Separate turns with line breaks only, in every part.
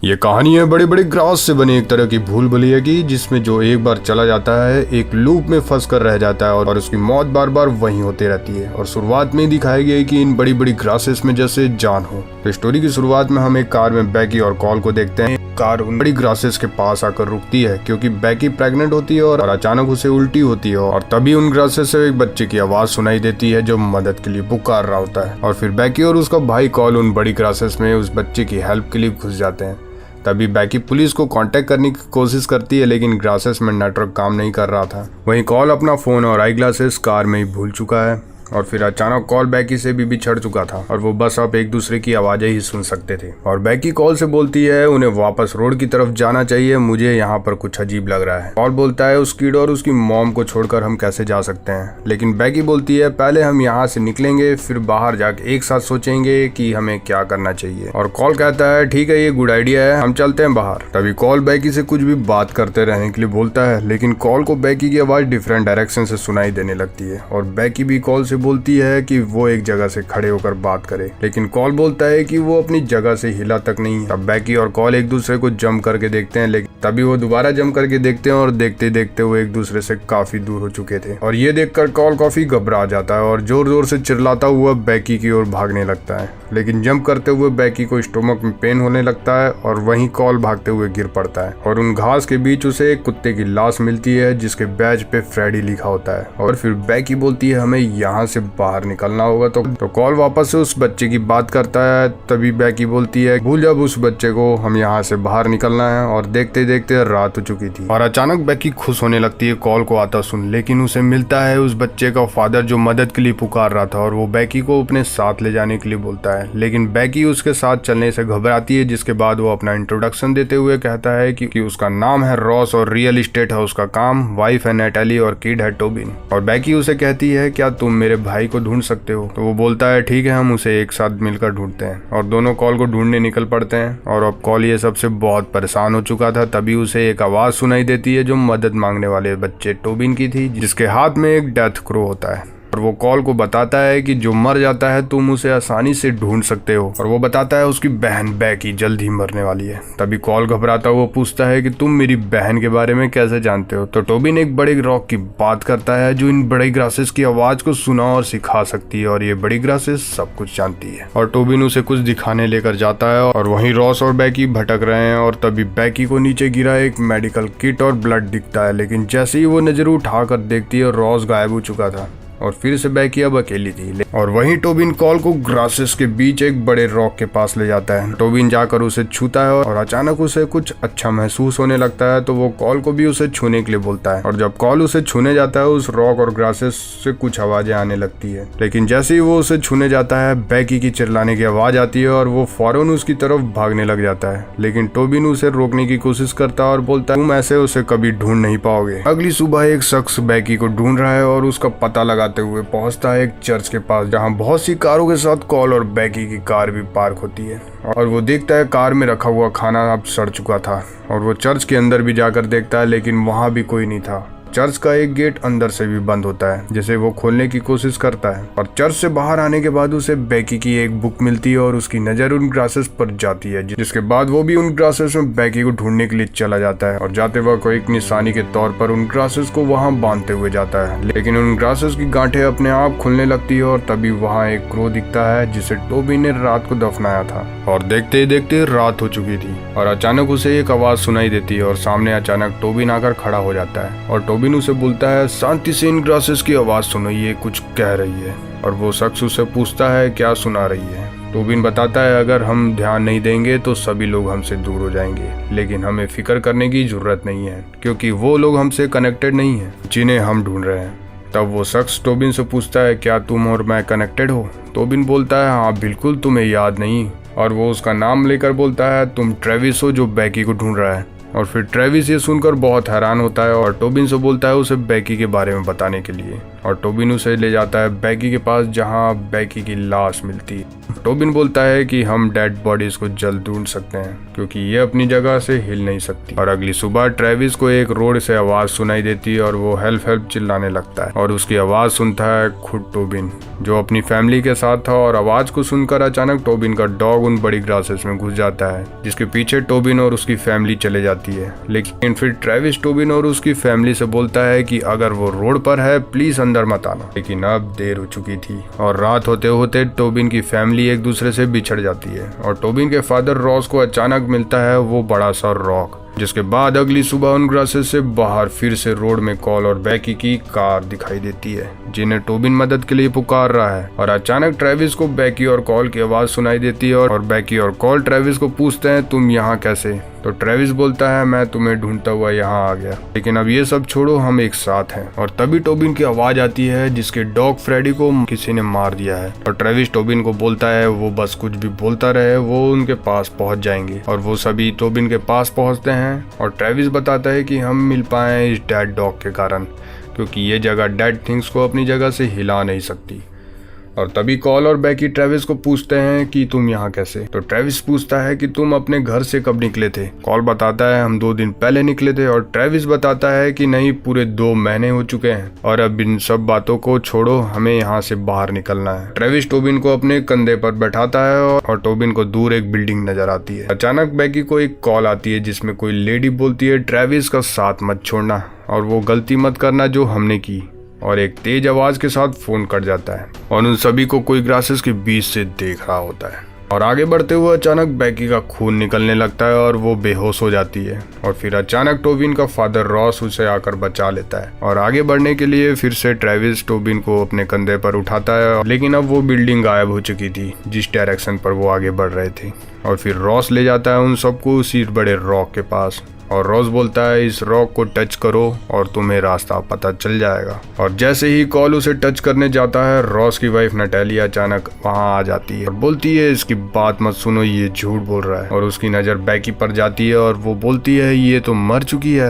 ये कहानी है बड़े बड़े ग्रास से बने एक तरह की भूल भुलैया की, जिसमें जो एक बार चला जाता है एक लूप में फंस कर रह जाता है और उसकी मौत बार बार वहीं होती रहती है। और शुरुआत में दिखाया गया है कि इन बड़ी बड़ी ग्रासेस में जैसे जान हो। तो स्टोरी की शुरुआत में हम एक कार में बैकी और कॉल को देखते हैं। कार उन बड़ी ग्रासेस के पास आकर रुकती है क्योंकि बैकी प्रेग्नेंट होती है और अचानक उसे उल्टी होती है और तभी उन ग्रासेस से एक बच्चे की आवाज सुनाई देती है जो मदद के लिए पुकार रहा होता है। और फिर बैकी और उसका भाई कॉल उन बड़ी ग्रासेस में उस बच्चे की हेल्प के लिए घुस जाते हैं। तभी बैकी पुलिस को कांटेक्ट करने की कोशिश करती है लेकिन ग्रासेस में नेटवर्क काम नहीं कर रहा था। वहीं कॉल अपना फोन और आई ग्लासेस कार में ही भूल चुका है और फिर अचानक कॉल बैकी से भी बिछड़ चुका था और वो बस अब एक दूसरे की आवाजें ही सुन सकते थे। और बैकी कॉल से बोलती है उन्हें वापस रोड की तरफ जाना चाहिए, मुझे यहाँ पर कुछ अजीब लग रहा है। कॉल बोलता है उस किड और उसकी मॉम को छोड़कर हम कैसे जा सकते हैं, लेकिन बैकी बोलती है पहले हम यहाँ से निकलेंगे फिर बाहर जाके एक साथ सोचेंगे कि हमें क्या करना चाहिए। और कॉल कहता है ठीक है ये गुड आइडिया है, हम चलते हैं बाहर। तभी कॉल बैकी से कुछ भी बात करते रहने के लिए बोलता है लेकिन कॉल को बैकी की आवाज डिफरेंट डायरेक्शन से सुनाई देने लगती है और बैकी भी कॉल से बोलती है कि वो एक जगह से खड़े होकर बात करे, लेकिन कॉल बोलता है कि वो अपनी जगह से हिला तक नहीं। तब बैकी और कॉल एक दूसरे को जंप करके देखते हैं लेकिन तभी वो दोबारा जंप करके देखते हैं और देखते देखते वो एक दूसरे से काफी दूर हो चुके थे। और ये देखकर कॉल काफी घबरा जाता है और जोर जोर से चिल्लाता हुआ बैकी की ओर भागने लगता है, लेकिन जंप करते हुए बैकी को स्टोमक में पेन होने लगता है और वहीं कॉल भागते हुए गिर पड़ता है और उन घास के बीच उसे एक कुत्ते की लाश मिलती है जिसके बैज पे फ्रेडी लिखा होता है। और फिर बैकी बोलती है हमें यहाँ से बाहर निकलना होगा। तो कॉल वापस से उस बच्चे की बात करता है। तभी बैकी बोलती है भूल जब उस बच्चे को, हम यहाँ से बाहर निकलना है। और देखते देखते रात हो चुकी थी और अचानक बैकी खुश होने लगती है कॉल को आता सुन, लेकिन उसे मिलता है उस बच्चे का फादर जो मदद के लिए पुकार रहा था और वो बैकी को अपने साथ ले जाने के लिए बोलता है, लेकिन बैकी उसके साथ चलने से घबराती है। जिसके बाद वो अपना इंट्रोडक्शन देते हुए कहता है कि उसका नाम है रॉस और रियल एस्टेट है उसका काम, वाइफ है नेटाली और किड है टोबिन। और बैकी उसे कहती है क्या तुम मेरे भाई को ढूंढ सकते हो? तो वो बोलता है ठीक है हम उसे एक साथ मिलकर ढूंढते हैं। और दोनों कॉल को ढूंढने निकल पड़ते हैं और अब कॉल ये सबसे बहुत परेशान हो चुका था। तभी उसे एक आवाज सुनाई देती है जो मदद मांगने वाले बच्चे टोबिन की थी, जिसके हाथ में एक डेथ क्रो होता है और वो कॉल को बताता है कि जो मर जाता है तुम उसे आसानी से ढूंढ सकते हो। और वो बताता है उसकी बहन बैकी जल्द ही मरने वाली है। तभी कॉल घबराता हुआ पूछता है कि तुम मेरी बहन के बारे में कैसे जानते हो? तो टोबिन एक बड़े रॉक की बात करता है जो इन बड़े ग्रासेस की आवाज को सुना और सिखा सकती है और ये बड़ी ग्रासेस सब कुछ जानती है। और टोबिन उसे कुछ दिखाने लेकर जाता है और वहीं रॉस और बैकी भटक रहे हैं। और तभी बैकी को नीचे गिरा एक मेडिकल किट और ब्लड दिखता है, लेकिन जैसे ही वो नजर उठाकर देखती है रॉस गायब हो चुका था और फिर से बैकी अब अकेली थी। और वहीं टोबिन कॉल को ग्रासेस के बीच एक बड़े रॉक के पास ले जाता है। टोबिन जाकर उसे छूता है और अचानक उसे कुछ अच्छा महसूस होने लगता है, तो वो कॉल को भी उसे छूने के लिए बोलता है। और जब कॉल उसे छूने जाता है उस रॉक और ग्रासेस से कुछ आवाजें आने लगती है, लेकिन जैसे ही वो उसे छूने जाता है बैकी की चिल्लाने की आवाज आती है और वो फौरन उसकी तरफ भागने लग जाता है। लेकिन टोबिन उसे रोकने की कोशिश करता है और बोलता है तुम ऐसे उसे कभी ढूंढ नहीं पाओगे। अगली सुबह एक शख्स बैकी को ढूंढ रहा है और उसका पता लगा हुए पहुंचता है एक चर्च के पास जहां बहुत सी कारों के साथ कॉल और बैकी की कार भी पार्क होती है। और वो देखता है कार में रखा हुआ खाना अब सड़ चुका था और वो चर्च के अंदर भी जाकर देखता है लेकिन वहां भी कोई नहीं था। चर्च का एक गेट अंदर से भी बंद होता है जिसे वो खोलने की कोशिश करता है और चर्च से बाहर आने के बाद उसे बैकी की एक बुक मिलती है और उसकी नजर उन ग्रासेस पर जाती है, जिसके बाद वो भी उन ग्रासेस में बैकी को ढूंढने के लिए चला जाता है और जाते वक्त एक निशानी के तौर पर उन ग्रासेस को वहां बांधते हुए जाता है। लेकिन उन ग्रासेस की गांठें अपने आप खुलने लगती है और तभी वहां एक क्रो दिखता है जिसे टोबिन ने रात को दफनाया था। और देखते ही देखते रात हो चुकी थी और अचानक उसे एक आवाज सुनाई देती है और सामने अचानक टोबिन आकर खड़ा हो जाता है और टोबिन उसे बोलता है शांति से इन ग्रासेस की आवाज सुनो, ये कुछ कह रही है। और वो शख्स उसे पूछता है क्या सुना रही है? टोबिन बताता है अगर हम ध्यान नहीं देंगे तो सभी लोग हमसे दूर हो जाएंगे, लेकिन हमें फिक्र करने की जरूरत नहीं है क्योंकि वो लोग हमसे कनेक्टेड नहीं है जिन्हें हम ढूंढ रहे हैं। तब वो शख्स टोबिन से पूछता है क्या तुम और मैं कनेक्टेड हो? टोबिन बोलता है हाँ बिल्कुल, तुम्हें याद नहीं? और वो उसका नाम लेकर बोलता है तुम ट्रेविस हो जो बैकी को ढूंढ रहा है। और फिर ट्रेविस ये सुनकर बहुत हैरान होता है और टोबिन से बोलता है उसे बैकी के बारे में बताने के लिए। और टोबिन उसे ले जाता है बैकी के पास जहां बैकी की लाश मिलती है। टोबिन बोलता है कि हम डेड बॉडीज को जल्द ढूंढ सकते हैं क्योंकि ये अपनी जगह से हिल नहीं सकती। और अगली सुबह ट्रेविस को एक रोड से आवाज सुनाई देती है और वो हेल्प हेल्प चिल्लाने लगता है और उसकी आवाज सुनता है खुद टोबिन जो अपनी फैमिली के साथ था। और आवाज को सुनकर अचानक टोबिन का डॉग उन बड़ी ग्रासेस में घुस जाता है जिसके पीछे टोबिन और उसकी फैमिली चले जाती है। लेकिन फिर ट्रेविस टोबिन और उसकी फैमिली से बोलता है कि अगर वो रोड पर है प्लीज अंदर मत आना। लेकिन अब देर हो चुकी थी और रात होते होते टोबिन की फैमिली एक दूसरे से बिछड़ जाती है और टोबिन के फादर रॉस को अचानक मिलता है वो बड़ा सा रॉक। जिसके बाद अगली सुबह उन ग्रासेस से बाहर फिर से रोड में कॉल और बैकी की कार दिखाई देती है जिन्हें टोबिन मदद के लिए पुकार रहा है। और अचानक ट्रेविस को बैकी और कॉल की आवाज सुनाई देती है और बैकी और कॉल ट्रेविस को पूछते हैं तुम यहाँ कैसे। तो ट्रेविस बोलता है मैं तुम्हें ढूंढता हुआ यहाँ आ गया लेकिन अब ये सब छोड़ो हम एक साथ हैं। और तभी टोबिन की आवाज आती है जिसके डॉग फ्रेडी को किसी ने मार दिया है। और ट्रेविस टोबिन को बोलता है वो बस कुछ भी बोलता रहे वो उनके पास पहुंच जाएंगे। और वो सभी टोबिन के पास पहुंचते हैं और ट्रेविस बताता है कि हम मिल पाए इस डेड डॉग के कारण क्योंकि ये जगह डेड थिंग्स को अपनी जगह से हिला नहीं सकती। और तभी कॉल और बैकी ट्रेविस को पूछते हैं कि तुम यहाँ कैसे। तो ट्रेविस पूछता है कि तुम अपने घर से कब निकले थे। कॉल बताता है हम 2 दिन पहले निकले थे। और ट्रेविस बताता है कि नहीं पूरे 2 महीने हो चुके हैं और अब इन सब बातों को छोड़ो हमें यहाँ से बाहर निकलना है। ट्रेविस टोबिन को अपने कंधे पर बैठाता है और टोबिन को दूर एक बिल्डिंग नजर आती है। अचानक बैकी को एक कॉल आती है जिसमें कोई लेडी बोलती है ट्रेविस का साथ मत छोड़ना और वो गलती मत करना जो हमने की। और एक तेज आवाज के साथ फोन कट जाता है और उन सभी को कोई ग्रासेस के बीच से देख रहा होता है। और आगे बढ़ते हुए अचानक बैकी का खून निकलने लगता है और वो बेहोश हो जाती है। और फिर अचानक टोबिन का फादर रॉस उसे आकर बचा लेता है और आगे बढ़ने के लिए फिर से ट्रेविस टोबिन को अपने कंधे पर उठाता है। लेकिन अब वो बिल्डिंग गायब हो चुकी थी जिस डायरेक्शन पर वो आगे बढ़ रहे थे। और फिर रॉस ले जाता है उन सबको उसी बड़े रॉक के पास और रॉस बोलता है इस रॉक को टच करो और तुम्हें रास्ता पता चल जाएगा। और जैसे ही कॉल उसे टच करने जाता है रॉस की वाइफ नटैली अचानक वहां आ जाती है और बोलती है इसकी बात मत सुनो ये झूठ बोल रहा है। और उसकी नजर बैकी पर जाती है और वो बोलती है ये तो मर चुकी है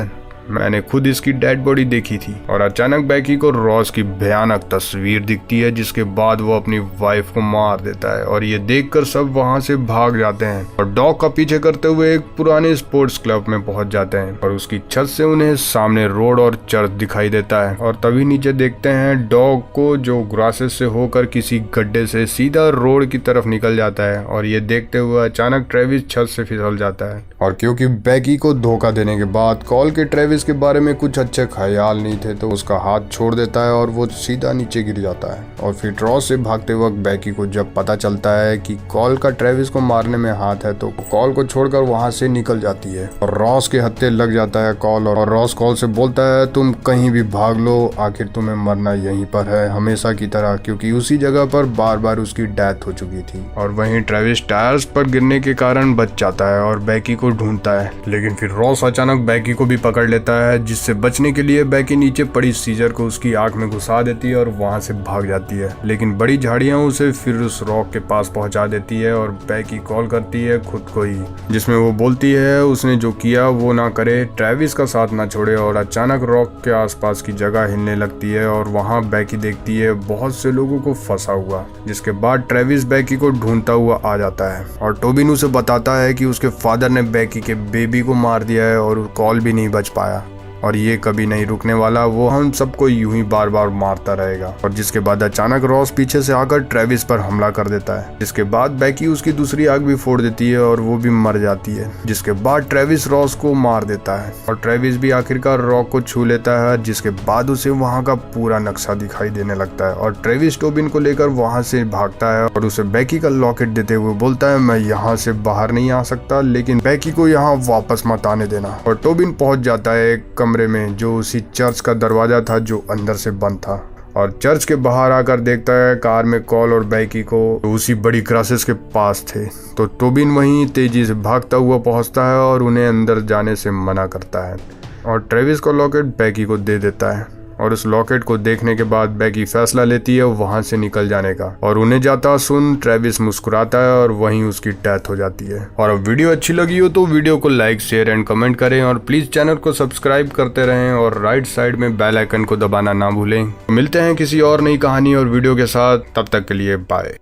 मैंने खुद इसकी डेड बॉडी देखी थी। और अचानक बैकी को रॉस की भयानक तस्वीर दिखती है जिसके बाद वो अपनी वाइफ को मार देता है और ये देखकर सब वहां से भाग जाते हैं और डॉग का पीछे करते हुए एक पुराने स्पोर्ट्स क्लब में पहुंच जाते हैं। और उसकी छत से उन्हें सामने रोड और चर्च दिखाई देता है और तभी नीचे देखते हैं डॉग को जो ग्रासेस से होकर किसी गड्ढे से सीधा रोड की तरफ निकल जाता है। और ये देखते हुए अचानक ट्रेविस छत से फिसल जाता है। और क्योंकि बैकी को धोखा देने के बाद कॉल के ट्रेविस के बारे में कुछ अच्छे ख्याल नहीं थे तो उसका हाथ छोड़ देता है और वो सीधा नीचे गिर जाता है। और फिर रॉस से भागते वक्त बैकी को जब पता चलता है कि कॉल का ट्रेविस को मारने में हाथ है तो कॉल को छोड़कर वहां से निकल जाती है और रॉस के हत्थे लग जाता है कॉल। और रॉस कॉल से बोलता है तुम कहीं भी भाग लो आखिर तुम्हें मरना यहीं पर है हमेशा की तरह क्योंकि उसी जगह पर बार बार उसकी डेथ हो चुकी थी। और वहीं ट्रेविस टायर्स पर गिरने के कारण बच जाता है और बैकी को ढूंढता है। लेकिन फिर रॉस अचानक बैकी को भी पकड़ लेता है जिससे बचने के लिए बैकी नीचे पड़ी सीजर को उसकी आंख में घुसा देती है और वहां से भाग जाती है। लेकिन बड़ी झाड़ियां उसे फिर उस रॉक के पास पहुंचा देती है और बैकी कॉल करती है खुद को ही जिसमें वो बोलती है उसने जो किया वो ना करे ट्रेविस का साथ ना छोड़े। और अचानक रॉक के आसपास की जगह हिलने लगती है और वहां बैकी देखती है बहुत से लोगों को फंसा हुआ जिसके बाद ट्रेविस बैकी को ढूंढता हुआ आ जाता है। और टोबिन उसे बताता है कि उसके फादर ने बैकी के बेबी को मार दिया है और कॉल भी नहीं बच पाया और ये कभी नहीं रुकने वाला वो हम सबको यूं ही बार बार मारता रहेगा। और जिसके बाद अचानक रॉस पीछे से आकर ट्रेविस पर हमला कर देता है जिसके बाद बैकी उसकी दूसरी आंख भी फोड़ देती है और वो भी मर जाती है। जिसके बाद ट्रेविस रॉस को मार देता है और ट्रेविस भी आखिरकार रॉक को छू लेता है जिसके बाद उसे वहाँ का पूरा नक्शा दिखाई देने लगता है। और ट्रेविस टोबिन को लेकर वहाँ से भागता है और उसे बैकी का लॉकेट देते हुए बोलता है मैं यहाँ से बाहर नहीं आ सकता लेकिन बैकी को यहाँ वापस मत आने देना। और टोबिन पहुंच जाता है एक कमरे में जो उसी चर्च का दरवाजा था जो अंदर से बंद था और चर्च के बाहर आकर देखता है कार में कॉल और बैकी को उसी बड़ी ग्रासेस के पास थे। तो टोबिन वहीं तेजी से भागता हुआ पहुंचता है और उन्हें अंदर जाने से मना करता है और ट्रेविस को लॉकेट बैकी को दे देता है। और उस लॉकेट को देखने के बाद बेकी फैसला लेती है वहां से निकल जाने का, और उन्हें जाता सुन ट्रेविस मुस्कुराता है और वहीं उसकी डेथ हो जाती है। और अब वीडियो अच्छी लगी हो तो वीडियो को लाइक, शेयर एंड कमेंट करें और प्लीज चैनल को सब्सक्राइब करते रहें और राइट साइड में बेल आइकन को दबाना ना भूलें। मिलते हैं किसी और नई कहानी और वीडियो के साथ, तब तक के लिए बाय।